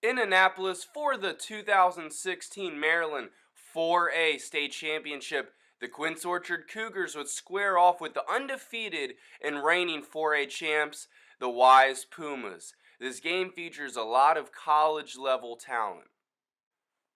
In Annapolis for the 2016 Maryland 4A State Championship, the Quince Orchard Cougars would square off with the undefeated and reigning 4A champs, the Wise Pumas. This game features a lot of college-level talent.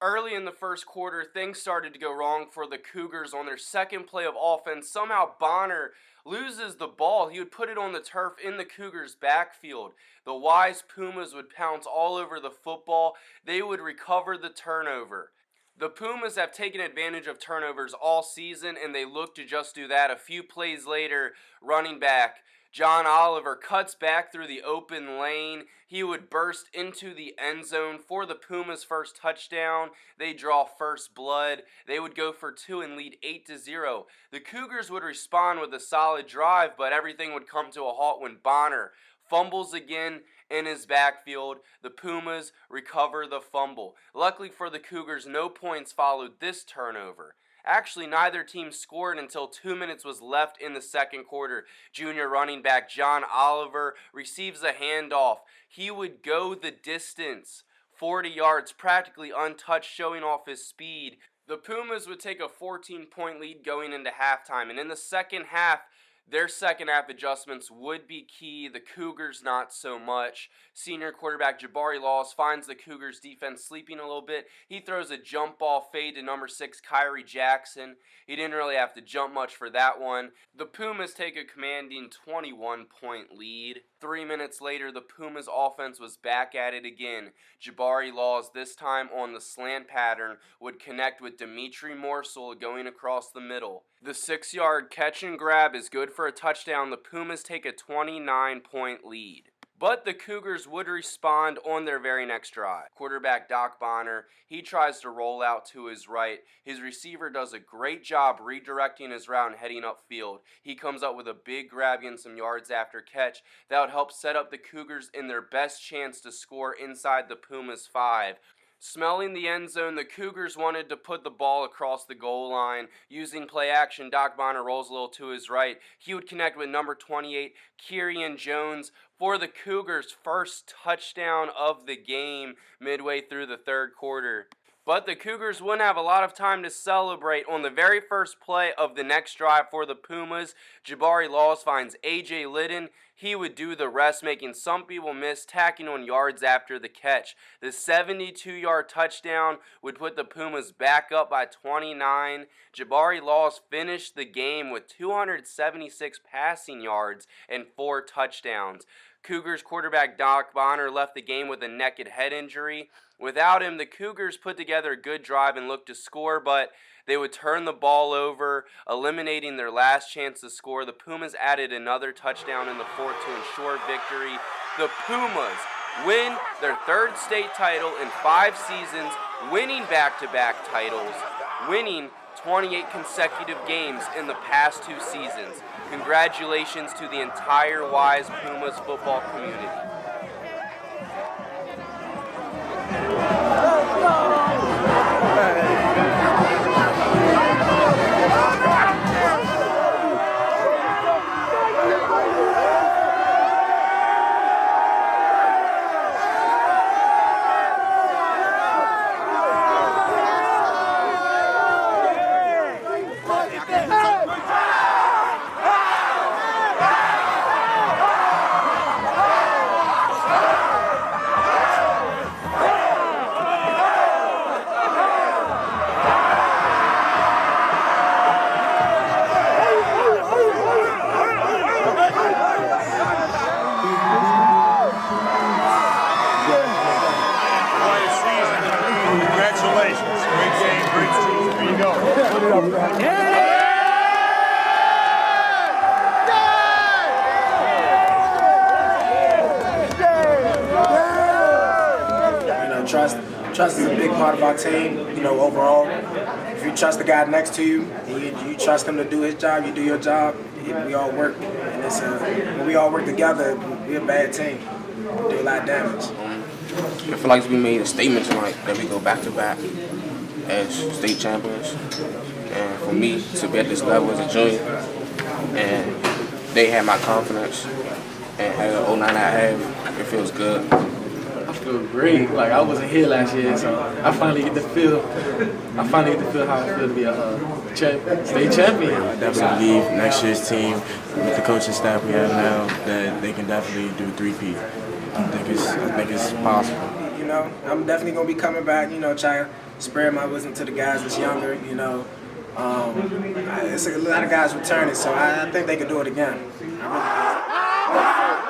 Early in the first quarter, things started to go wrong for the Cougars on their second play of offense. Somehow Bonner loses the ball. He would put it on the turf in the Cougars' backfield. The Wise Pumas would pounce all over the football. They would recover the turnover. The Pumas have taken advantage of turnovers all season, and they look to just do that. A few plays later, running back John Oliver cuts back through the open lane. He would burst into the end zone for the Pumas' first touchdown. They draw first blood. They would go for 2 and lead 8-0. The Cougars would respond with a solid drive, but everything would come to a halt when Bonner fumbles again in his backfield. The Pumas recover the fumble. Luckily for the Cougars, no points followed this turnover. Actually, neither team scored until 2 minutes was left in the second quarter. Junior running back John Oliver receives a handoff. He would go the distance, 40 yards, practically untouched, showing off his speed. The Pumas would take a 14-point lead going into halftime, and in the second half, their second half adjustments would be key. The Cougars not so much. Senior quarterback Jabari Laws finds the Cougars defense sleeping a little bit. He throws a jump ball fade to number 6 Kyrie Jackson. He didn't really have to jump much for that one. The Pumas take a commanding 21-point lead. 3 minutes later, the Pumas offense was back at it again. Jabari Laws, this time on the slant pattern, would connect with Dimitri Morsel going across the middle. The 6-yard catch and grab is good for a touchdown. The Pumas take a 29-point lead. But the Cougars would respond on their very next drive. Quarterback Doc Bonner, he tries to roll out to his right. His receiver does a great job redirecting his route and heading upfield. He comes up with a big grab and some yards after catch. That would help set up the Cougars in their best chance to score inside the Pumas' 5. Smelling the end zone, the Cougars wanted to put the ball across the goal line. Using play action, Doc Bonner rolls a little to his right. He would connect with number 28, Kyrian Jones, for the Cougars' first touchdown of the game midway through the third quarter. But the Cougars wouldn't have a lot of time to celebrate. On the very first play of the next drive for the Pumas, Jabari Laws finds A.J. Liddon. He would do the rest, making some people miss, tacking on yards after the catch. The 72-yard touchdown would put the Pumas back up by 29. Jabari Laws finished the game with 276 passing yards and 4 touchdowns. Cougars quarterback Doc Bonner left the game with a naked head injury. Without him, the Cougars put together a good drive and looked to score, but they would turn the ball over, eliminating their last chance to score. The Pumas added another touchdown in the fourth to ensure victory. The Pumas win their third state title in 5 seasons, winning back-to-back titles, winning 28 consecutive games in the past 2 seasons. Congratulations to the entire Wise Pumas football community. Trust is a big part of our team, overall. If you trust the guy next to you, you trust him to do his job, you do your job, we all work. And when we all work together, we're a bad team. We do a lot of damage. I feel like we made a statement tonight that we go back-to-back as state champions. And for me to be at this level as a junior, and they had my confidence, and had an 09 I have, it feels good. feel great. Like I wasn't here last year, so I finally get to feel how it feels to be a state champion. I definitely believe next year's team, with the coaching staff we have now, that they can definitely do three-peat. I think it's possible. You know, I'm definitely gonna be coming back. You know, try to spread my wisdom to the guys that's younger. You know, it's a lot of guys returning, so I think they could do it again. I really do.